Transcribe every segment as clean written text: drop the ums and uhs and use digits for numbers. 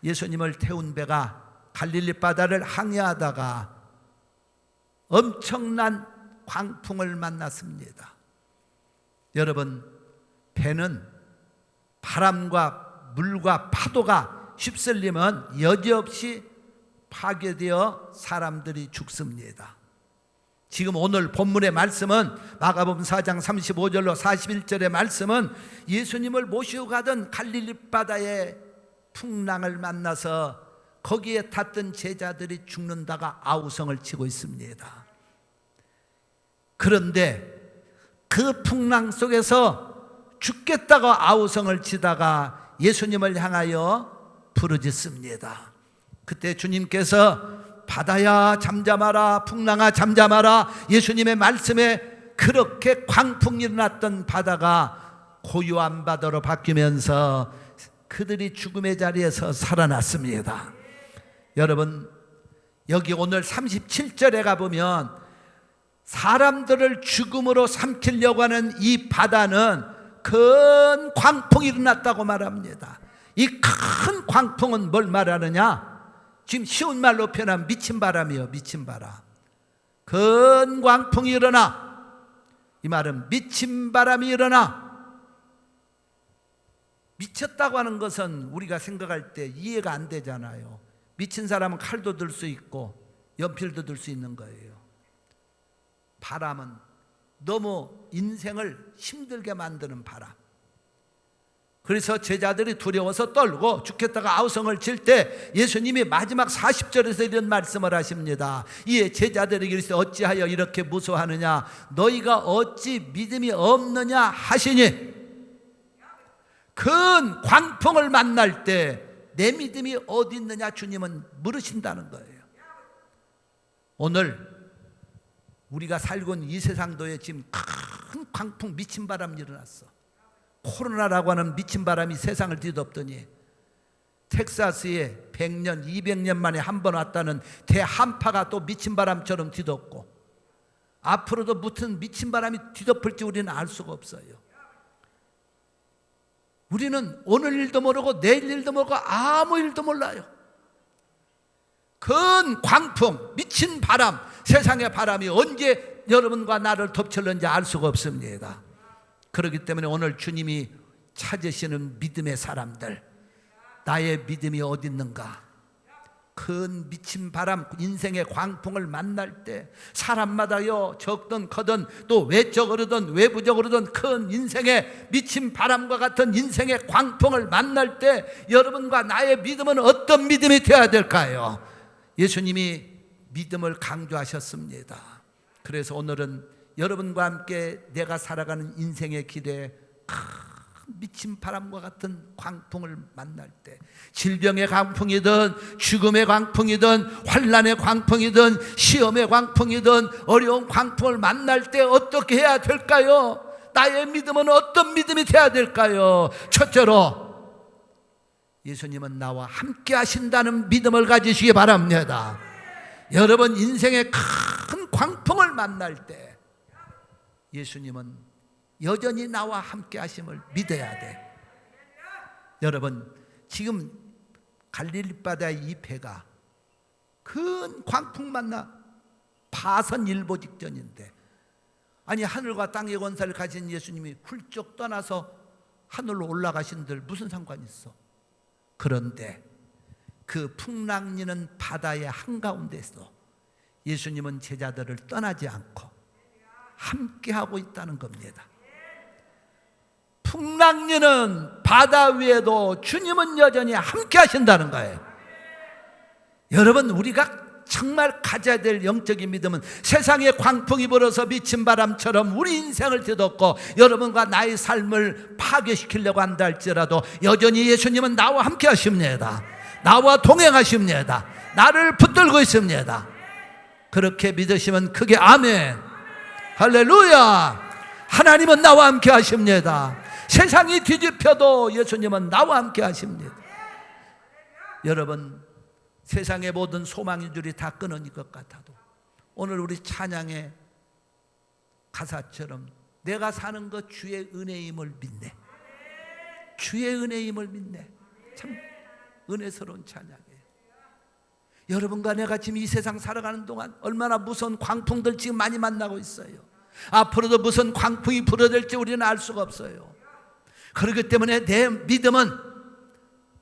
예수님을 태운 배가 갈릴리 바다를 항해하다가 엄청난 광풍을 만났습니다. 여러분, 배는 바람과 물과 파도가 휩쓸리면 여지없이 파괴되어 사람들이 죽습니다. 지금 오늘 본문의 말씀은 마가복음 4장 35절로 41절의 말씀은 예수님을 모시고 가던 갈릴리 바다의 풍랑을 만나서 거기에 탔던 제자들이 죽는다가 아우성을 치고 있습니다. 그런데 그 풍랑 속에서 죽겠다고 아우성을 치다가 예수님을 향하여 부르짖습니다. 그때 주님께서 바다야 잠잠하라, 풍랑아 잠잠하라, 예수님의 말씀에 그렇게 광풍이 일어났던 바다가 고요한 바다로 바뀌면서 그들이 죽음의 자리에서 살아났습니다. 여러분, 여기 오늘 37절에 가보면 사람들을 죽음으로 삼키려고 하는 이 바다는 큰 광풍이 일어났다고 말합니다. 이 큰 광풍은 뭘 말하느냐? 지금 쉬운 말로 표현하면 미친 바람이에요. 미친 바람. 큰 광풍이 일어나. 이 말은 미친 바람이 일어나. 미쳤다고 하는 것은 우리가 생각할 때 이해가 안 되잖아요. 미친 사람은 칼도 들 수 있고 연필도 들 수 있는 거예요. 바람은 너무 인생을 힘들게 만드는 바람. 그래서 제자들이 두려워서 떨고 죽겠다가 아우성을 칠 때 예수님이 마지막 40절에서 이런 말씀을 하십니다. 이에 제자들에게 이르시되 어찌하여 이렇게 무서워하느냐? 너희가 어찌 믿음이 없느냐 하시니, 큰 광풍을 만날 때 내 믿음이 어디 있느냐 주님은 물으신다는 거예요. 오늘 우리가 살고 있는 이 세상도에 지금 큰 광풍, 미친 바람이 일어났어. 코로나라고 하는 미친 바람이 세상을 뒤덮더니 텍사스에 100년, 200년 만에 한 번 왔다는 대한파가 또 미친 바람처럼 뒤덮고, 앞으로도 무슨 미친 바람이 뒤덮을지 우리는 알 수가 없어요. 우리는 오늘 일도 모르고 내일 일도 모르고 아무 일도 몰라요. 큰 광풍, 미친 바람, 세상의 바람이 언제 여러분과 나를 덮칠는지 알 수가 없습니다. 그렇기 때문에 오늘 주님이 찾으시는 믿음의 사람들, 나의 믿음이 어디 있는가? 큰 미친 바람, 인생의 광풍을 만날 때 사람마다요, 적든 커든 또 외적으로든 외부적으로든 큰 인생의 미친 바람과 같은 인생의 광풍을 만날 때 여러분과 나의 믿음은 어떤 믿음이 되어야 될까요? 예수님이 믿음을 강조하셨습니다. 그래서 오늘은 여러분과 함께 내가 살아가는 인생의 길에 큰 미친 바람과 같은 광풍을 만날 때, 질병의 광풍이든 죽음의 광풍이든 환난의 광풍이든 시험의 광풍이든 어려운 광풍을 만날 때 어떻게 해야 될까요? 나의 믿음은 어떤 믿음이 돼야 될까요? 첫째로 예수님은 나와 함께 하신다는 믿음을 가지시기 바랍니다. 여러분 인생의 큰 광풍을 만날 때 예수님은 여전히 나와 함께 하심을 믿어야 돼. 여러분, 지금 갈릴리 바다의 이 배가 큰 광풍 만나 파선일보 직전인데, 아니 하늘과 땅의 권세를 가진 예수님이 훌쩍 떠나서 하늘로 올라가신들 무슨 상관이 있어? 그런데 그 풍랑리는 바다의 한가운데서 예수님은 제자들을 떠나지 않고 함께하고 있다는 겁니다. 풍랑리는 바다 위에도 주님은 여전히 함께 하신다는 거예요. 여러분, 우리가 정말 가져야 될 영적인 믿음은 세상에 광풍이 불어서 미친 바람처럼 우리 인생을 뒤덮고 여러분과 나의 삶을 파괴시키려고 한다 할지라도 여전히 예수님은 나와 함께 하십니다. 나와 동행하십니다. 나를 붙들고 있습니다. 그렇게 믿으시면 크게 아멘, 할렐루야. 하나님은 나와 함께 하십니다. 세상이 뒤집혀도 예수님은 나와 함께 하십니다. 여러분, 세상의 모든 소망의 줄이 다 끊어질 것 같아도 오늘 우리 찬양의 가사처럼 내가 사는 것 주의 은혜임을 믿네. 주의 은혜임을 믿네. 참 은혜스러운 찬양이에요. 여러분과 내가 지금 이 세상 살아가는 동안 얼마나 무서운 광풍들 지금 많이 만나고 있어요. 앞으로도 무슨 광풍이 불어될지 우리는 알 수가 없어요. 그렇기 때문에 내 믿음은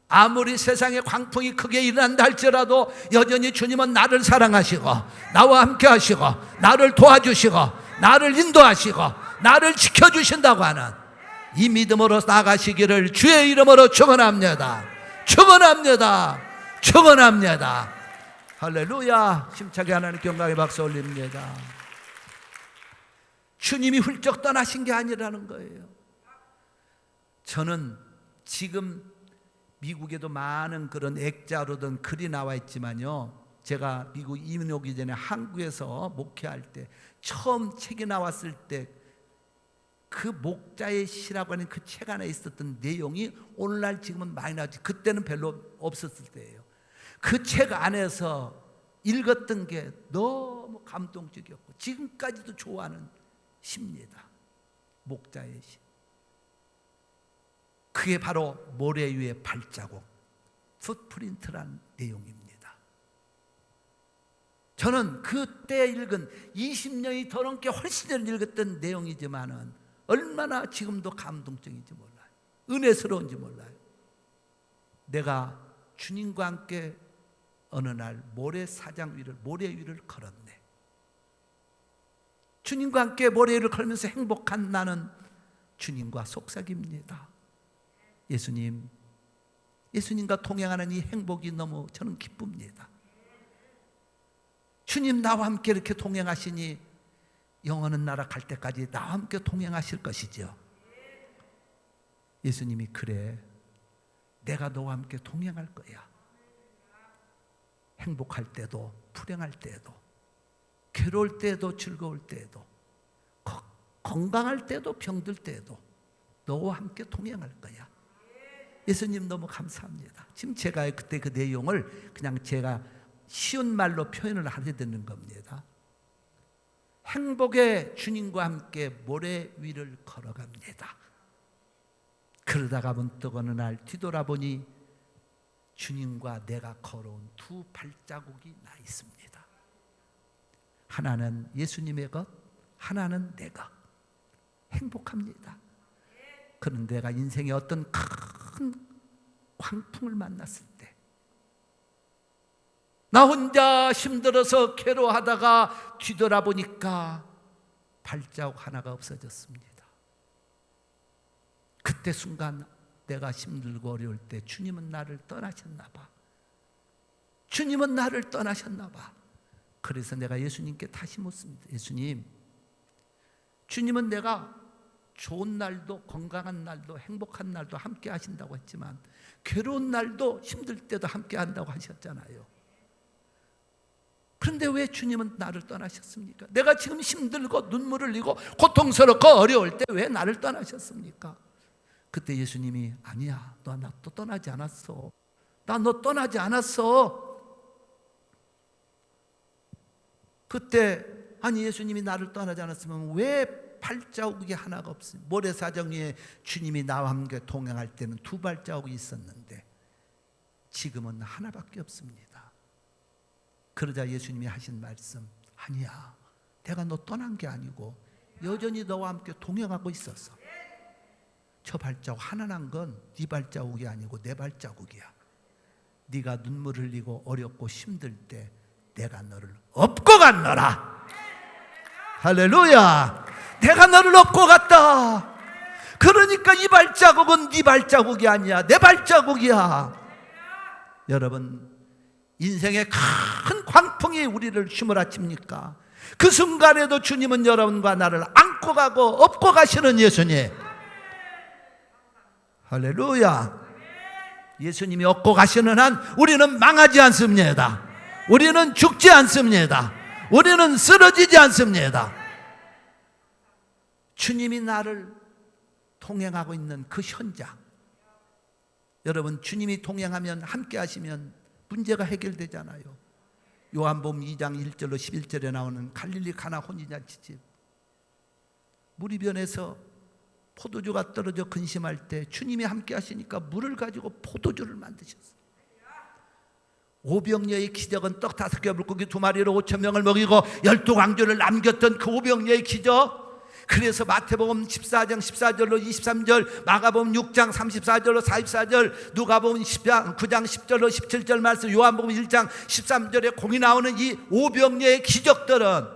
아무리 세상에 광풍이 크게 일어난다 할지라도 여전히 주님은 나를 사랑하시고 나와 함께 하시고 나를 도와주시고 나를 인도하시고 나를 지켜주신다고 하는 이 믿음으로 나가시기를 주의 이름으로 축원합니다. 축원합니다. 축원합니다. 할렐루야. 힘차게 하나님께 영광의 박수 올립니다. 주님이 훌쩍 떠나신 게 아니라는 거예요. 저는 지금 미국에도 많은 그런 액자로든 글이 나와 있지만요, 제가 미국 이민 오기 전에 한국에서 목회할 때 처음 책이 나왔을 때 그 목자의 시라고 하는 그 책 안에 있었던 내용이 오늘날 지금은 많이 나왔지, 그때는 별로 없었을 때예요. 그 책 안에서 읽었던 게 너무 감동적이었고 지금까지도 좋아하는 시입니다. 목자의 시. 그게 바로 모래 위의 발자국, 풋프린트란 내용입니다. 저는 그때 읽은 20년이 더 넘게 훨씬 전에 읽었던 내용이지만은 얼마나 지금도 감동적인지 몰라요. 은혜스러운지 몰라요. 내가 주님과 함께 어느 날 모래 위를 걸었네. 주님과 함께 모래 위를 걸면서 행복한 나는 주님과 속삭입니다. 예수님과 동행하는 이 행복이 너무 저는 기쁩니다. 주님 나와 함께 이렇게 동행하시니 영원한 나라 갈 때까지 나와 함께 동행하실 것이죠. 예수님이 그래, 내가 너와 함께 동행할 거야. 행복할 때도 불행할 때도 괴로울 때도 즐거울 때도 건강할 때도 병들 때도 너와 함께 동행할 거야. 예수님 너무 감사합니다. 지금 제가 그때 그 내용을 그냥 제가 쉬운 말로 표현을 하게 되는 겁니다. 행복의 주님과 함께 모래 위를 걸어갑니다. 그러다가 문득 어느 날 뒤돌아보니 주님과 내가 걸어온 두 발자국이 나 있습니다. 하나는 예수님의 것, 하나는 내 것. 행복합니다. 그런데 내가 인생에 어떤 큰 광풍을 만났을 때 나 혼자 힘들어서 괴로워하다가 뒤돌아보니까 발자국 하나가 없어졌습니다. 그때 순간 내가 힘들고 어려울 때 주님은 나를 떠나셨나 봐. 주님은 나를 떠나셨나 봐. 그래서 내가 예수님께 다시 묻습니다. 예수님, 주님은 내가 좋은 날도 건강한 날도 행복한 날도 함께 하신다고 했지만 괴로운 날도 힘들 때도 함께 한다고 하셨잖아요. 그런데 왜 주님은 나를 떠나셨습니까? 내가 지금 힘들고 눈물을 흘리고 고통스럽고 어려울 때 왜 나를 떠나셨습니까? 그때 예수님이 아니야, 너 나 또 떠나지 않았어. 나 너 떠나지 않았어. 그때 아니 예수님이 나를 떠나지 않았으면 왜 발자국이 하나가 없어요? 모래사장 위에 주님이 나와 함께 동행할 때는 두 발자국이 있었는데 지금은 하나밖에 없습니다. 그러자 예수님이 하신 말씀, 아니야, 내가 너 떠난 게 아니고 여전히 너와 함께 동행하고 있었어. 저 발자국 하나 난 건 네 발자국이 아니고 내 발자국이야. 네가 눈물 흘리고 어렵고 힘들 때 내가 너를 업고 갔노라. 할렐루야. 내가 너를 업고 갔다. 그러니까 이 발자국은 네 발자국이 아니야, 내 발자국이야. 여러분, 인생의 큰 광풍이 우리를 휘몰아칩니까? 그 순간에도 주님은 여러분과 나를 안고 가고 업고 가시는 예수님. 할렐루야. 예수님이 업고 가시는 한 우리는 망하지 않습니다. 우리는 죽지 않습니다. 우리는 쓰러지지 않습니다. 주님이 나를 동행하고 있는 그 현장, 여러분, 주님이 동행하면 함께 하시면 문제가 해결되잖아요. 요한복음 2장 1절로 11절에 나오는 갈릴리 가나 혼인잔치집, 무리변에서 포도주가 떨어져 근심할 때 주님이 함께 하시니까 물을 가지고 포도주를 만드셨어요. 오병이어의 기적은 떡 5개 물고기 2마리로 5,000명을 먹이고 12광주를 남겼던 그 오병이어의 기적. 그래서 마태복음 14장 14절로 23절, 마가복음 6장 34절로 44절, 누가복음 9장 10절로 17절 말씀, 요한복음 1장 13절에 공이 나오는 이 오병이어의 기적들은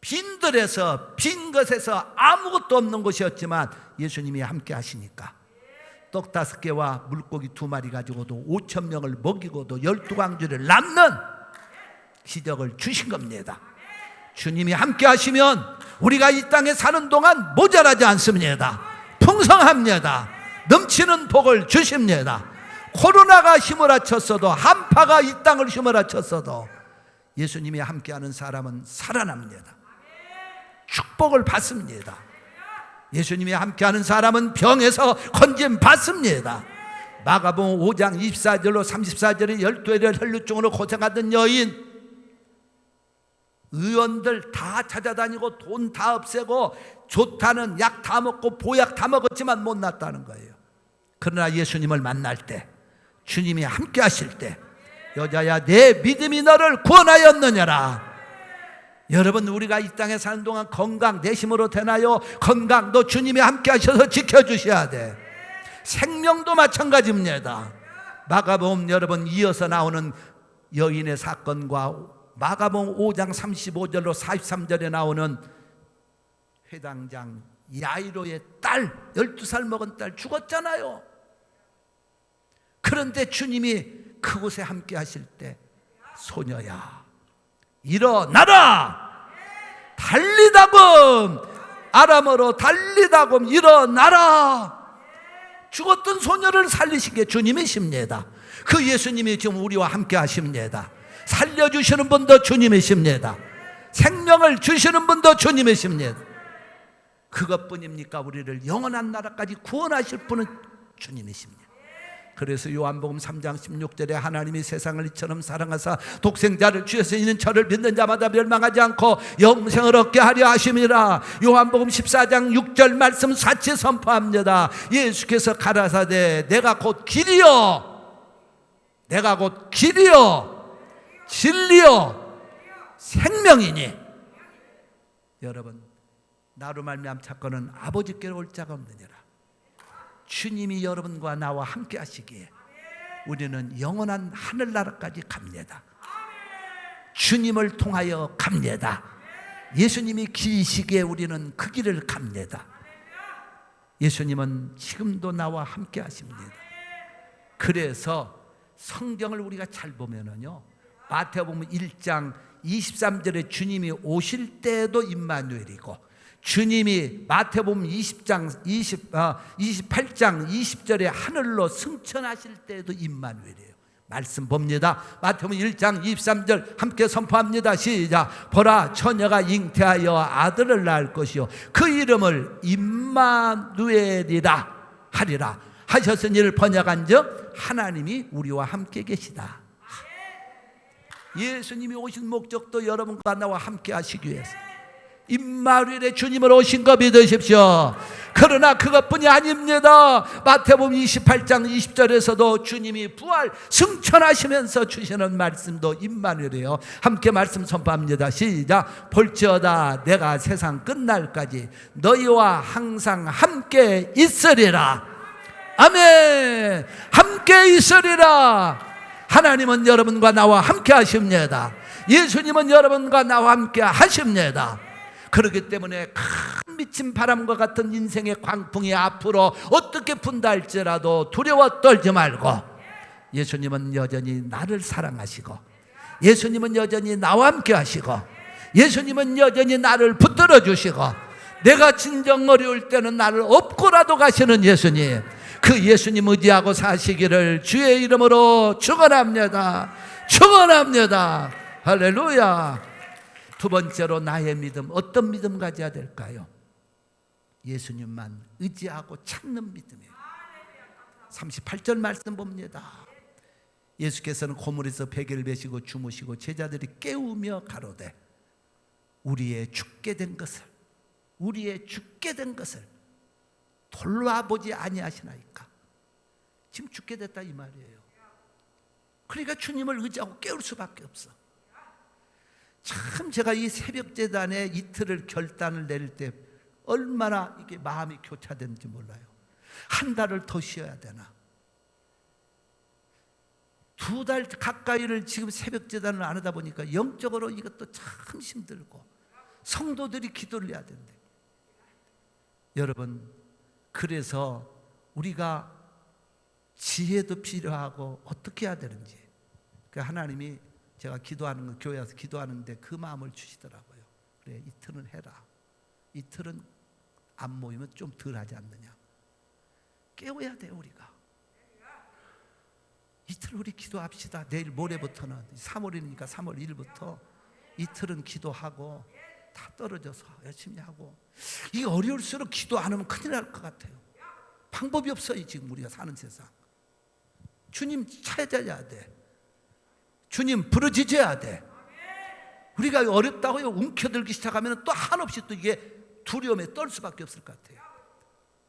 빈들에서, 빈 것에서 아무것도 없는 것이었지만 예수님이 함께 하시니까 떡 5개와 물고기 2마리 가지고도 5,000명을 먹이고도 12광주를 남는 기적을 주신 겁니다. 주님이 함께 하시면 우리가 이 땅에 사는 동안 모자라지 않습니다. 풍성합니다. 넘치는 복을 주십니다. 코로나가 휘몰아쳤어도, 한파가 이 땅을 휘몰아쳤어도 예수님이 함께하는 사람은 살아납니다. 축복을 받습니다. 예수님이 함께하는 사람은 병에서 건짐 받습니다. 마가복음 5장 24절로 34절에 12회를 혈루증으로 고생하던 여인, 의원들 다 찾아다니고 돈 다 없애고 좋다는 약 다 먹고 보약 다 먹었지만 못 낫다는 거예요. 그러나 예수님을 만날 때, 주님이 함께 하실 때, 여자야 내 믿음이 너를 구원하였느냐라. 여러분, 우리가 이 땅에 사는 동안 건강 내 힘으로 되나요? 건강도 주님이 함께 하셔서 지켜주셔야 돼. 생명도 마찬가지입니다. 마가복음 여러분 이어서 나오는 여인의 사건과 마가복음 5장 35절로 43절에 나오는 회당장 야이로의 딸, 12살 먹은 딸 죽었잖아요. 그런데 주님이 그곳에 함께 하실 때, 소녀야 일어나라, 달리다금, 아람어로 달리다금 일어나라. 죽었던 소녀를 살리신 게 주님이십니다. 그 예수님이 지금 우리와 함께 하십니다. 살려주시는 분도 주님이십니다. 생명을 주시는 분도 주님이십니다. 그것뿐입니까? 우리를 영원한 나라까지 구원하실 분은 주님이십니다. 그래서 요한복음 3장 16절에 하나님이 세상을 이처럼 사랑하사 독생자를 주셔서 있는 저를 믿는 자마다 멸망하지 않고 영생을 얻게 하려 하심이라. 요한복음 14장 6절 말씀 사치 선포합니다. 예수께서 가라사대 내가 곧 길이요, 내가 곧 길이요 진리요 생명이니. 여러분, 나로 말미암 찾고는 아버지께로 올 자가 없느니라. 주님이 여러분과 나와 함께 하시기에 우리는 영원한 하늘나라까지 갑니다. 주님을 통하여 갑니다. 예수님이 길이시기에 우리는 그 길을 갑니다. 예수님은 지금도 나와 함께 하십니다. 그래서 성경을 우리가 잘 보면은요, 마태복음 1장 23절에 주님이 오실 때도 임마누엘이고, 주님이 마태복음 28장 20절에 하늘로 승천하실 때도 임마누엘이에요. 말씀 봅니다. 마태복음 1장 23절 함께 선포합니다. 시작. 보라, 처녀가 잉태하여 아들을 낳을 것이요 그 이름을 임마누엘이라 하리라 하셨으니 이를 번역한즉 하나님이 우리와 함께 계시다. 예수님이 오신 목적도 여러분과 나와 함께 하시기 위해서 임마누엘의 주님을 오신 거 믿으십시오. 그러나 그것뿐이 아닙니다. 마태복음 28장 20절에서도 주님이 부활 승천하시면서 주시는 말씀도 임마누엘이에요. 함께 말씀 선포합니다. 시작. 볼지어다 내가 세상 끝날까지 너희와 항상 함께 있으리라. 아멘. 함께 있으리라. 하나님은 여러분과 나와 함께 하십니다. 예수님은 여러분과 나와 함께 하십니다. 그렇기 때문에 큰 미친 바람과 같은 인생의 광풍이 앞으로 어떻게 분다 할지라도 두려워 떨지 말고, 예수님은 여전히 나를 사랑하시고, 예수님은 여전히 나와 함께 하시고, 예수님은 여전히 나를 붙들어 주시고, 내가 진정 어려울 때는 나를 업고라도 가시는 예수님, 그 예수님 의지하고 사시기를 주의 이름으로 축원합니다. 축원합니다. 할렐루야. 두 번째로 나의 믿음, 어떤 믿음 가져야 될까요? 예수님만 의지하고 찾는 믿음이에요. 38절 말씀 봅니다. 예수께서는 고물에서 베개를 베시고 주무시고 제자들이 깨우며 가로되 우리의 죽게 된 것을 돌아보지 아니하시나이까. 지금 죽게 됐다 이 말이에요. 그러니까 주님을 의지하고 깨울 수밖에 없어. 참 제가 이 새벽재단에 이틀을 결단을 내릴 때 얼마나 이게 마음이 교차되는지 몰라요. 한 달을 더 쉬어야 되나, 2달 가까이를 지금 새벽재단을 안 하다 보니까 영적으로 이것도 참 힘들고, 성도들이 기도를 해야 된대. 여러분, 그래서 우리가 지혜도 필요하고 어떻게 해야 되는지, 하나님이 제가 기도하는 거, 교회 와서 기도하는데 그 마음을 주시더라고요. 그래, 이틀은 해라. 이틀은 안 모이면 좀 덜 하지 않느냐. 깨워야 돼요. 우리가 이틀 우리 기도합시다. 내일 모레부터는 3월이니까 3월 1일부터 이틀은 기도하고 다 떨어져서 열심히 하고. 이게 어려울수록 기도 안 하면 큰일 날 것 같아요. 방법이 없어요. 지금 우리가 사는 세상. 주님 찾아야 돼. 주님 부르짖어야 돼. 우리가 어렵다고 움켜들기 시작하면 또 한없이 또 이게 두려움에 떨 수밖에 없을 것 같아요.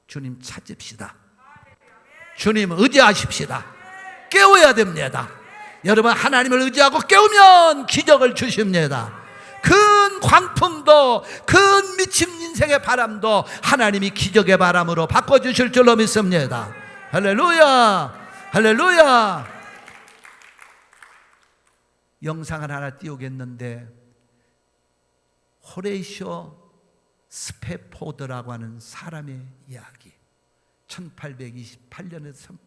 주님 찾읍시다. 주님 의지하십시다. 깨워야 됩니다. 여러분, 하나님을 의지하고 깨우면 기적을 주십니다. 큰 광풍도, 큰 미친 인생의 바람도 하나님이 기적의 바람으로 바꿔주실 줄로 믿습니다. 할렐루야, 할렐루야. 영상을 하나 띄우겠는데, 호레이쇼 스페포드라고 하는 사람의 이야기, 1828년에서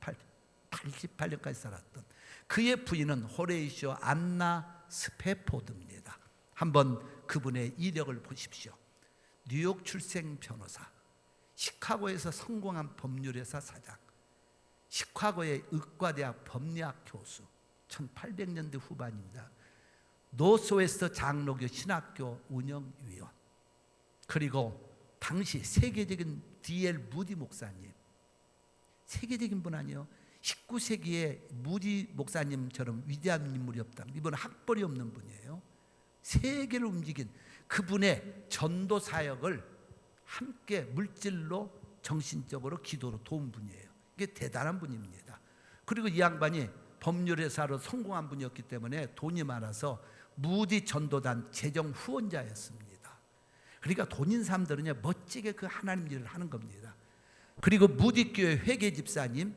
1888년까지 살았던 그의 부인은 호레이쇼 안나 스페포드입니다. 한번 그분의 이력을 보십시오. 뉴욕 출생 변호사, 시카고에서 성공한 법률회사 사장, 시카고의 의과대학 법리학 교수, 1800년대 후반입니다. 노스웨스트 장로교 신학교 운영위원, 그리고 당시 세계적인 D.L. 무디 목사님, 세계적인 분 아니에요. 19세기에 무디 목사님처럼 위대한 인물이 없다. 이분은 학벌이 없는 분이에요. 세계를 움직인 그분의 전도 사역을 함께 물질로, 정신적으로, 기도로 도운 분이에요. 이게 대단한 분입니다. 그리고 이 양반이 법률회사로 성공한 분이었기 때문에 돈이 많아서 무디 전도단 재정 후원자였습니다. 그러니까 돈 있는 사람들은 멋지게 그 하나님 일을 하는 겁니다. 그리고 무디 교회 회계 집사님,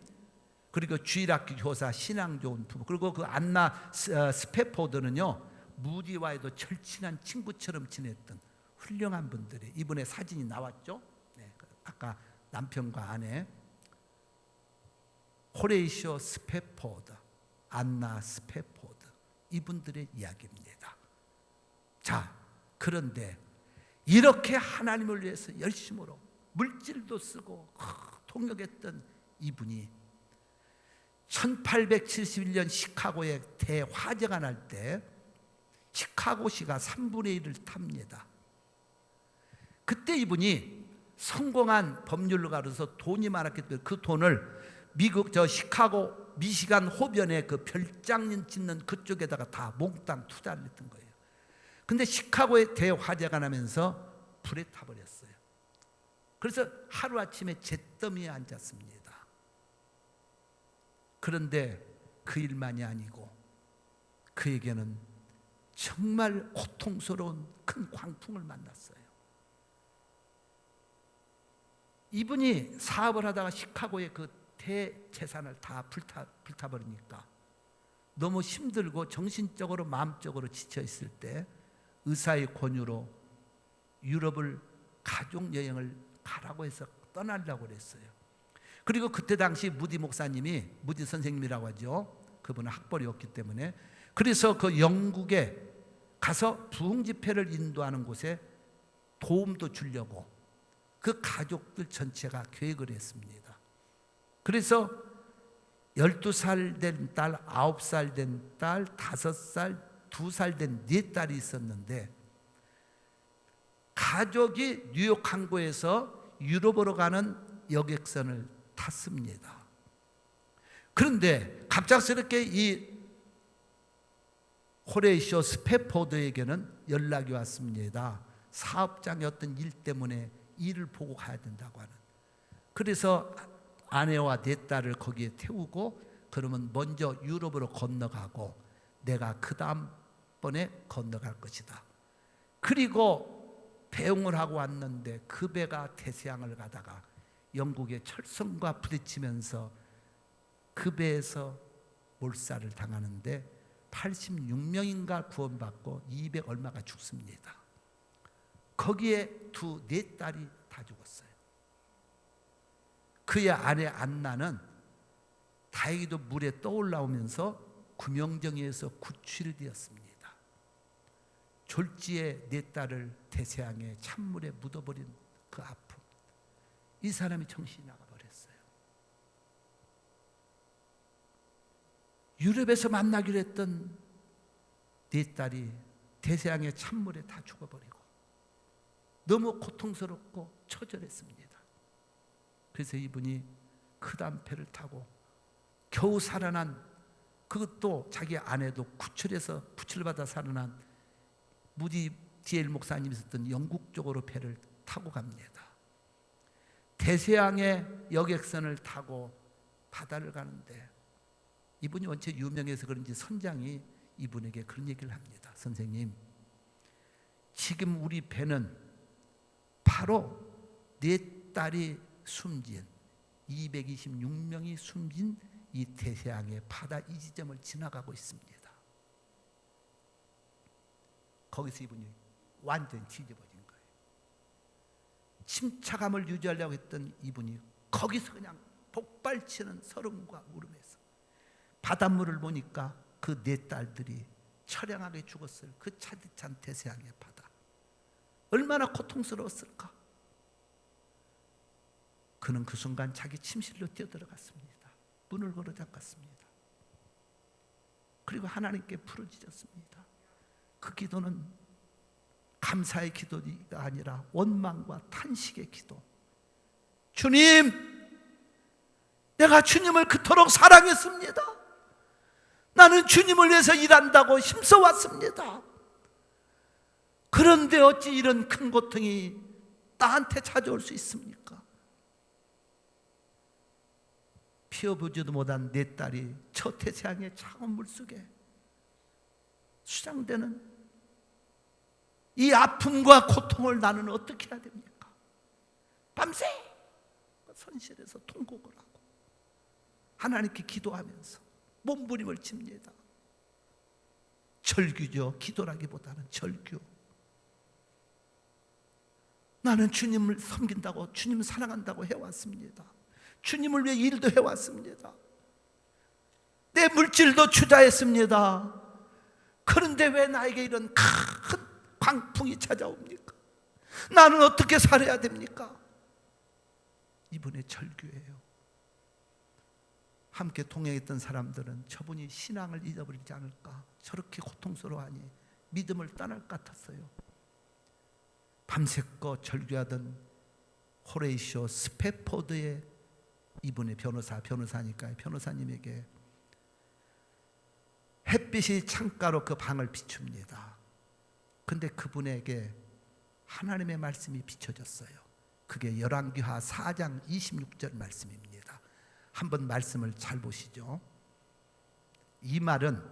그리고 주일학교 교사, 신앙 좋은 부부, 그리고 그 안나 스페포드는요, 무디와에도 절친한 친구처럼 지냈던 훌륭한 분들이, 이분의 사진이 나왔죠. 네, 아까 남편과 아내 호레이쇼 스페포드, 안나 스페포드, 이분들의 이야기입니다. 자, 그런데 이렇게 하나님을 위해서 열심으로 물질도 쓰고 통역했던 이분이 1871년 시카고에 대화재가 날 때 시카고시가 3분의 1을 탑니다. 그때 이분이 성공한 법률가로서 돈이 많았기 때문에 그 돈을 미국 시카고 미시간 호변에 그 별장님 짓는 그쪽에다가 다 몽땅 투자를 했던 거예요. 근데 시카고에 대화재가 나면서 불에 타버렸어요. 그래서 하루아침에 잿더미에 앉았습니다. 그런데 그 일만이 아니고 그에게는 정말 고통스러운 큰 광풍을 만났어요. 이분이 사업을 하다가 시카고의 그 대재산을 다 불타버리니까 너무 힘들고 정신적으로 마음적으로 지쳐있을 때 의사의 권유로 유럽을 가족여행을 가라고 해서 떠나려고 그랬어요. 그리고 그때 당시 무디 목사님이, 무디 선생님이라고 하죠, 그분은 학벌이 없기 때문에, 그래서 그 영국에 가서 부흥집회를 인도하는 곳에 도움도 주려고 그 가족들 전체가 계획을 했습니다. 그래서 12살 된 딸, 9살 된 딸, 5살, 2살 된 4딸이 있었는데 가족이 뉴욕 항구에서 유럽으로 가는 여객선을 탔습니다. 그런데 갑작스럽게 이 호레이쇼 스페포드에게는 연락이 왔습니다. 사업장의 어떤 일 때문에 일을 보고 가야 된다고 하는. 그래서 아내와 4딸을 거기에 태우고 그러면 먼저 유럽으로 건너가고 내가 그 다음번에 건너갈 것이다. 그리고 배웅을 하고 왔는데 그 배가 대서양을 가다가 영국의 철선과 부딪히면서 그 배에서 몰살을 당하는데 86명인가 구원받고 200 얼마가 죽습니다. 거기에 네 딸이 다 죽었어요. 그의 아내 안나는 다행히도 물에 떠올라오면서 구명정에서 구출이 되었습니다. 졸지에 네 딸을 대서양의 찬물에 묻어버린 그 아픔, 이 사람이 정신이 나가버렸어요. 유럽에서 만나기로 했던 네 딸이 대서양의 찬물에 다 죽어버리고 너무 고통스럽고 처절했습니다. 그래서 이분이 그 다음 배를 타고 겨우 살아난, 그것도 자기 아내도 구출해서 구출받아 살아난 무디 디엘 목사님이 있었던 영국 쪽으로 배를 타고 갑니다. 대서양의 여객선을 타고 바다를 가는데 이분이 원체 유명해서 그런지 선장이 이분에게 그런 얘기를 합니다. 선생님, 지금 우리 배는 바로 네 딸이 숨진 226명이 숨진 이 대서양의 바다 이 지점을 지나가고 있습니다. 거기서 이분이 완전히 뒤집어진 거예요. 침착함을 유지하려고 했던 이분이 거기서 그냥 폭발치는 서름과 울음에서 바닷물을 보니까 그 네 딸들이 처량하게 죽었을 그 차디찬 대서양의 바다, 얼마나 고통스러웠을까. 그는 그 순간 자기 침실로 뛰어들어갔습니다. 문을 걸어 잠갔습니다. 그리고 하나님께 부르짖었습니다. 그 기도는 감사의 기도가 아니라 원망과 탄식의 기도. 주님, 내가 주님을 그토록 사랑했습니다. 나는 주님을 위해서 일한다고 힘써 왔습니다. 그런데 어찌 이런 큰 고통이 나한테 찾아올 수 있습니까? 피어보지도 못한 내 딸이 저 태세양의 차가운 물속에 수장되는 이 아픔과 고통을 나는 어떻게 해야 됩니까? 밤새 선실에서 통곡을 하고 하나님께 기도하면서 몸부림을 칩니다. 절규죠. 기도라기보다는 절규. 나는 주님을 섬긴다고, 주님을 사랑한다고 해왔습니다. 주님을 위해 일도 해왔습니다. 내 물질도 투자했습니다. 그런데 왜 나에게 이런 큰 광풍이 찾아옵니까? 나는 어떻게 살아야 됩니까? 이분의 절규예요. 함께 동행했던 사람들은 저분이 신앙을 잊어버리지 않을까, 저렇게 고통스러워하니 믿음을 떠날 것 같았어요. 밤새껏 절규하던 호레이쇼 스패포드의 이분의 변호사니까 변호사님에게 햇빛이 창가로 그 방을 비춥니다. 근데 그분에게 하나님의 말씀이 비춰졌어요. 그게 열왕기하 4장 26절 말씀입니다. 한번 말씀을 잘 보시죠. 이 말은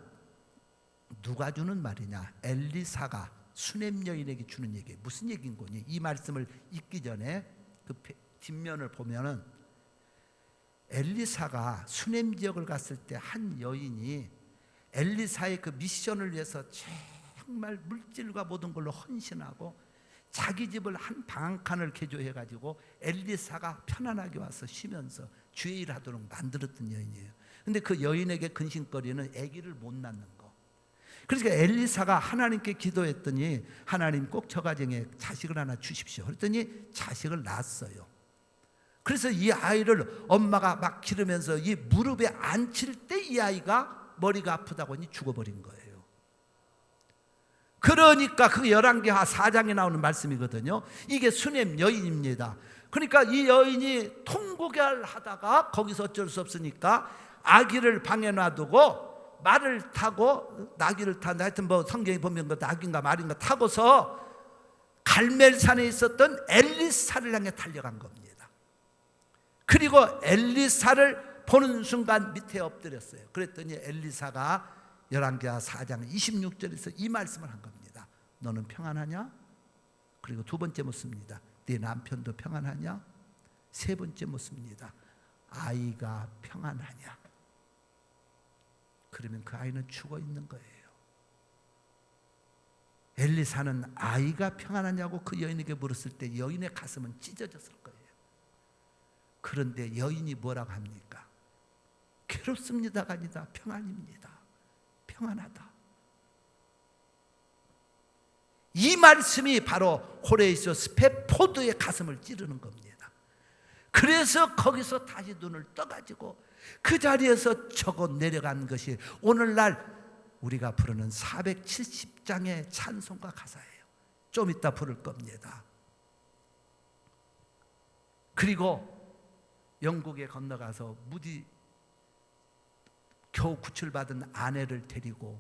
누가 주는 말이냐? 엘리사가 수넴 여인에게 주는 얘기예요. 무슨 얘기인 거니? 이 말씀을 읽기 전에 그 뒷면을 보면은 엘리사가 수넴 지역을 갔을 때 한 여인이 엘리사의 그 미션을 위해서 정말 물질과 모든 걸로 헌신하고 자기 집을 한 방 한 칸을 개조해가지고 엘리사가 편안하게 와서 쉬면서 주의 일 하도록 만들었던 여인이에요. 근데 그 여인에게 근심거리는 아기를 못 낳는 거. 그러니까 엘리사가 하나님께 기도했더니 하나님 꼭 저 가정에 자식을 하나 주십시오. 그랬더니 자식을 낳았어요. 그래서 이 아이를 엄마가 막 기르면서 이 무릎에 앉힐 때 이 아이가 머리가 아프다고 하니 죽어버린 거예요. 그러니까 그 열왕기하 4장에 나오는 말씀이거든요. 이게 수넴 여인입니다. 그러니까 이 여인이 통곡을 하다가 거기서 어쩔 수 없으니까 아기를 방에 놔두고 말을 타고 나귀를 타는데 하여튼 뭐 성경에 보면 그 나귀인가 말인가 타고서 갈멜산에 있었던 엘리사를 향해 달려간 겁니다. 그리고 엘리사를 보는 순간 밑에 엎드렸어요. 그랬더니 엘리사가 열왕기하 4장 26절에서 이 말씀을 한 겁니다. 너는 평안하냐? 그리고 두 번째 묻습니다. 네 남편도 평안하냐? 세 번째 묻습니다. 아이가 평안하냐? 그러면 그 아이는 죽어 있는 거예요. 엘리사는 아이가 평안하냐고 그 여인에게 물었을 때 여인의 가슴은 찢어졌을 거예요. 그런데 여인이 뭐라고 합니까? 괴롭습니다가 아니다. 평안입니다. 평안하다. 이 말씀이 바로 호레이스 숲의 포도의 가슴을 찌르는 겁니다. 그래서 거기서 다시 눈을 떠가지고 그 자리에서 적어 내려간 것이 오늘날 우리가 부르는 470장의 찬송가 가사예요. 좀 이따 부를 겁니다. 그리고 영국에 건너가서 무디 겨우 구출받은 아내를 데리고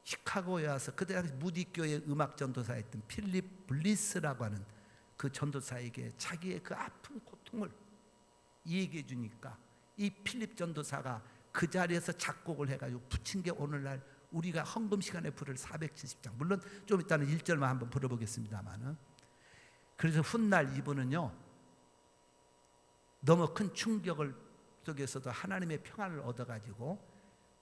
시카고에 와서 그때 당시 무디교회 음악 전도사였던 필립 블리스라고 하는 그 전도사에게 자기의 그 아픈 고통을 얘기해 주니까 이 필립 전도사가 그 자리에서 작곡을 해가지고 붙인 게 오늘날 우리가 헌금 시간에 부를 470장. 물론 좀 이따는 1절만 한번 불러보겠습니다만은. 그래서 훗날 이분은요 너무 큰 충격을 속에서도 하나님의 평안을 얻어가지고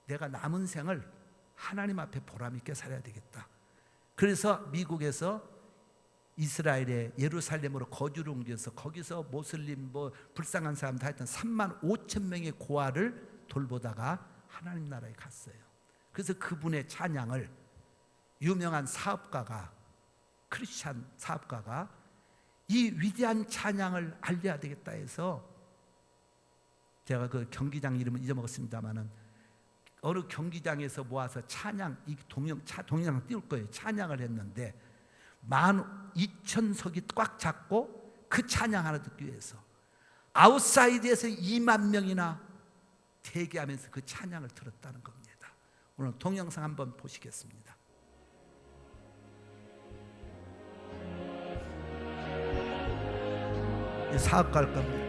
내가 남은 생을 하나님 앞에 보람있게 살아야 되겠다. 그래서 미국에서 이스라엘의 예루살렘으로 거주를 옮겨서 거기서 모슬림 불쌍한 사람 다 했던 3만 5천 명의 고아를 돌보다가 하나님 나라에 갔어요. 그래서 그분의 찬양을 유명한 사업가가 크리스찬 사업가가 이 위대한 찬양을 알려야 되겠다 해서 제가 그 경기장 이름은 잊어먹었습니다만은 어느 경기장에서 모아서 찬양 이 동영상 띄울 거예요. 찬양을 했는데 12,000석이 꽉 잡고 그 찬양 하나 듣기 위해서 아웃사이드에서 2만 명이나 대기하면서 그 찬양을 들었다는 겁니다. 오늘 동영상 한번 보시겠습니다. 사업가일 겁니다.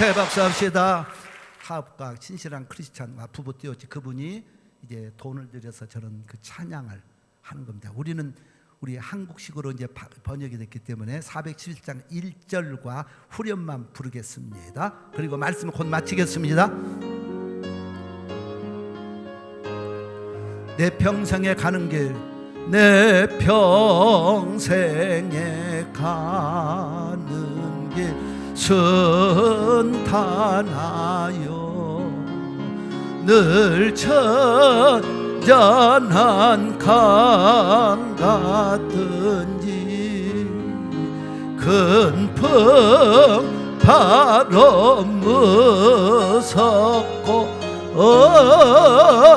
힘차게 박수합시다. 하업과 신실한 크리스찬과 부부 띄웠지. 그분이 이제 돈을 들여서 저런 그 찬양을 하는 겁니다. 우리는 우리 한국식으로 이제 번역이 됐기 때문에 411장 1절과 후렴만 부르겠습니다. 그리고 말씀을 곧 마치겠습니다. 내 평생에 가는 길, 내 평생에 가는 길 순탄하여 늘 천전한 강 같은지 큰풍 바람 무섭고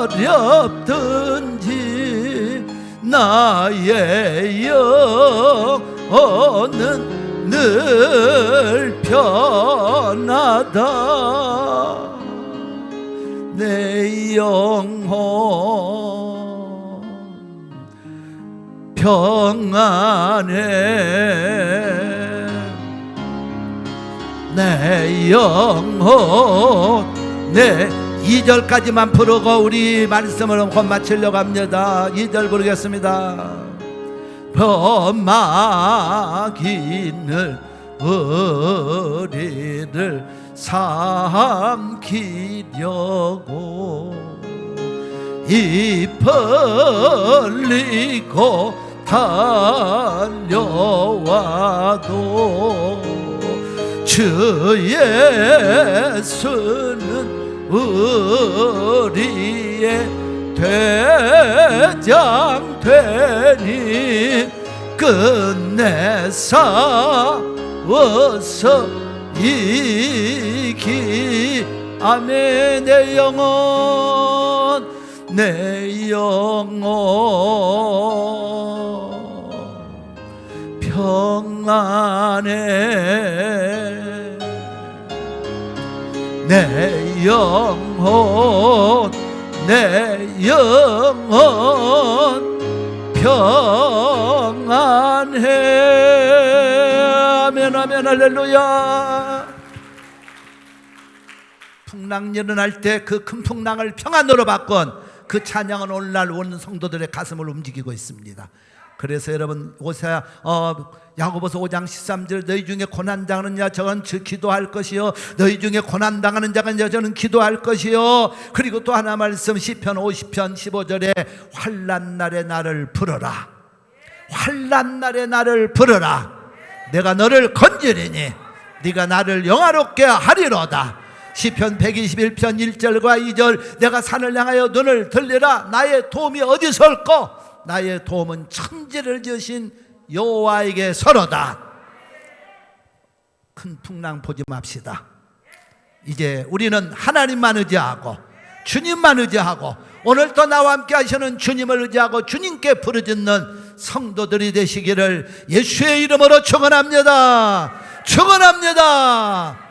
어렵든지 나의 영혼은 늘 편하다. 내 영혼 평안해. 내 영혼 내 2절까지만 부르고 우리 말씀을 곧 마치려고 합니다. 2절 부르겠습니다. 범마귀늘 우리를 삼키려고 이 벌리고 달려와도 주 예수는 우리의 대장 되니 끝내 싸워서 이기. 아멘. 내 영혼 내 영혼 평안해. 내 영혼 내 영혼 평안해. 아멘 아멘 할렐루야. 풍랑 일어날 때 그 큰 풍랑을 평안으로 바꾼 그 찬양은 오늘날 온 성도들의 가슴을 움직이고 있습니다. 그래서 여러분 오세야 야고보서 5장 13절 너희 중에 고난당하는 자 저는 기도할 것이요 너희 중에 고난당하는 자가 저는 기도할 것이요. 그리고 또 하나 말씀 시편 50편 15절에 환난날에 나를 부르라. 환난날에 나를 부르라. 내가 너를 건지리니 네가 나를 영화롭게 하리로다. 시편 121편 1절과 2절 내가 산을 향하여 눈을 들리라. 나의 도움이 어디서 올꼬? 나의 도움은 천지를 지으신 여호와에게 서로다. 큰 풍랑 보지 맙시다. 이제 우리는 하나님만 의지하고 주님만 의지하고 오늘도 나와 함께 하시는 주님을 의지하고 주님께 부르짖는 성도들이 되시기를 예수의 이름으로 축원합니다. 축원합니다.